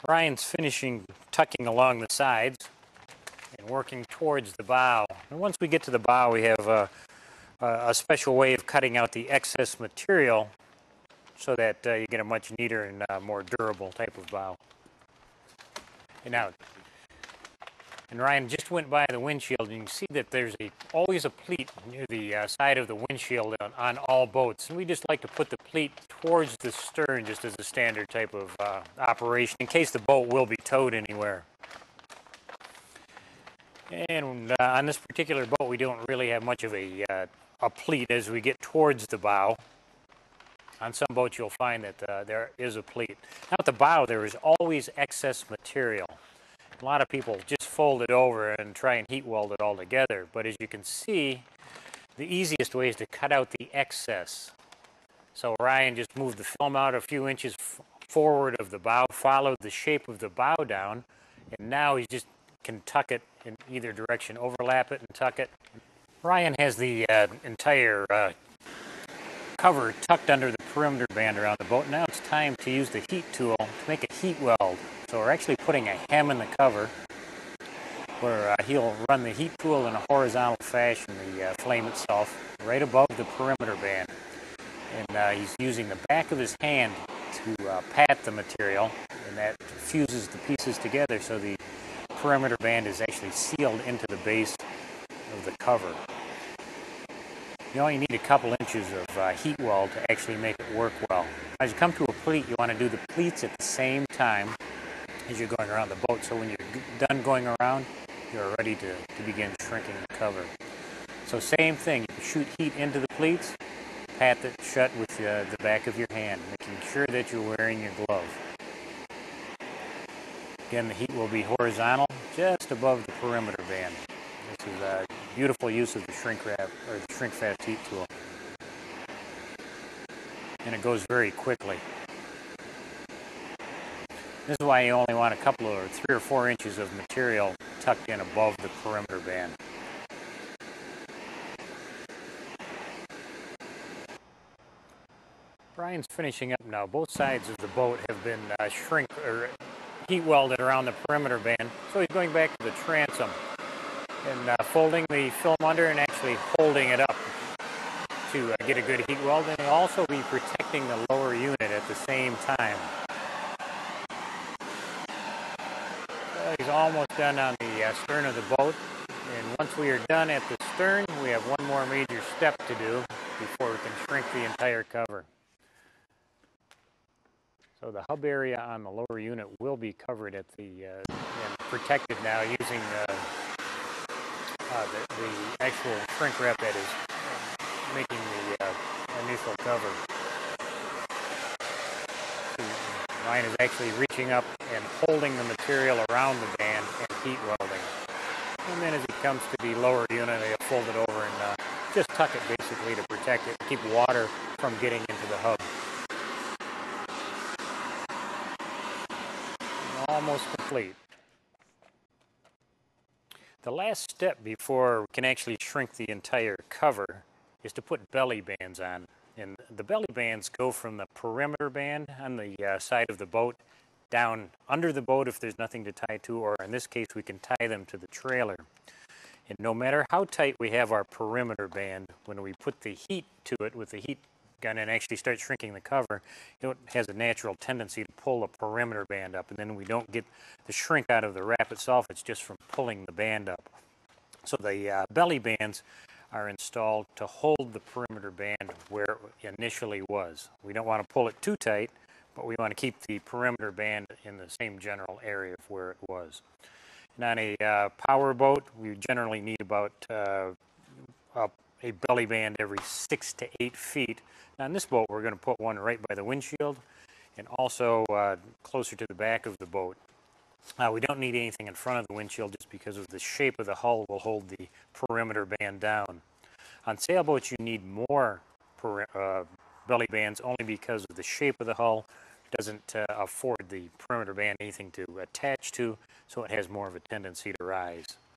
Ryan's finishing tucking along the sides and working towards the bow. And once we get to the bow, we have a special way of cutting out the excess material so that you get a much neater and more durable type of bow. And Ryan just went by the windshield, and you can see that there's always a pleat near the side of the windshield on all boats. And we just like to put the pleat towards the stern just as a standard type of operation in case the boat will be towed anywhere. And on this particular boat, we don't really have much of a pleat as we get towards the bow. On some boats, you'll find that there is a pleat. Now at the bow, there is always excess material. A lot of people just fold it over and try and heat weld it all together. But as you can see, the easiest way is to cut out the excess. So Ryan just moved the film out a few inches forward of the bow, followed the shape of the bow down, and now he just can tuck it in either direction, overlap it and tuck it. Ryan has the entire cover tucked under the perimeter band around the boat. Now it's time to use the heat tool to make a heat weld. So we're actually putting a hem in the cover where he'll run the heat tool in a horizontal fashion, the flame itself, right above the perimeter band. And he's using the back of his hand to pat the material, and that fuses the pieces together so the perimeter band is actually sealed into the base of the cover. You only need a couple inches of heat weld to actually make it work well. As you come to a pleat, you want to do the pleats at the same time as you're going around the boat. So when you're done going around, you're ready to begin shrinking the cover. So same thing, you shoot heat into the pleats, pat it shut with the back of your hand, making sure that you're wearing your glove. Again, the heat will be horizontal, just above the perimeter band. This is a beautiful use of the shrink wrap, or the shrink fast heat tool. And it goes very quickly. This is why you only want a couple or 3 or 4 inches of material tucked in above the perimeter band. Brian's finishing up now. Both sides of the boat have been heat welded around the perimeter band. So he's going back to the transom and folding the film under and actually holding it up to get a good heat weld. And he'll also be protecting the lower unit at the same time. He's almost done on the stern of the boat, and once we are done at the stern, we have one more major step to do before we can shrink the entire cover. So the hub area on the lower unit will be covered at and protected now using the actual shrink wrap that is making the initial cover. Ryan is actually reaching up and holding the material around the band and heat welding. And then as it comes to the lower unit, they'll fold it over and just tuck it basically to protect it, keep water from getting into the hub. Almost complete. The last step before we can actually shrink the entire cover is to put belly bands on. And the belly bands go from the perimeter band on the side of the boat down under the boat if there's nothing to tie to, or in this case we can tie them to the trailer. And no matter how tight we have our perimeter band, when we put the heat to it with the heat gun and actually start shrinking the cover, it has a natural tendency to pull the perimeter band up, and then we don't get the shrink out of the wrap itself. It's just from pulling the band up. So the belly bands are installed to hold the perimeter band where it initially was. We don't want to pull it too tight, but we want to keep the perimeter band in the same general area of where it was. And on a power boat, we generally need about a belly band every 6 to 8 feet. Now on this boat, we're going to put one right by the windshield and also closer to the back of the boat. We don't need anything in front of the windshield just because of the shape of the hull will hold the perimeter band down. On sailboats, you need more belly bands only because of the shape of the hull doesn't afford the perimeter band anything to attach to, so it has more of a tendency to rise.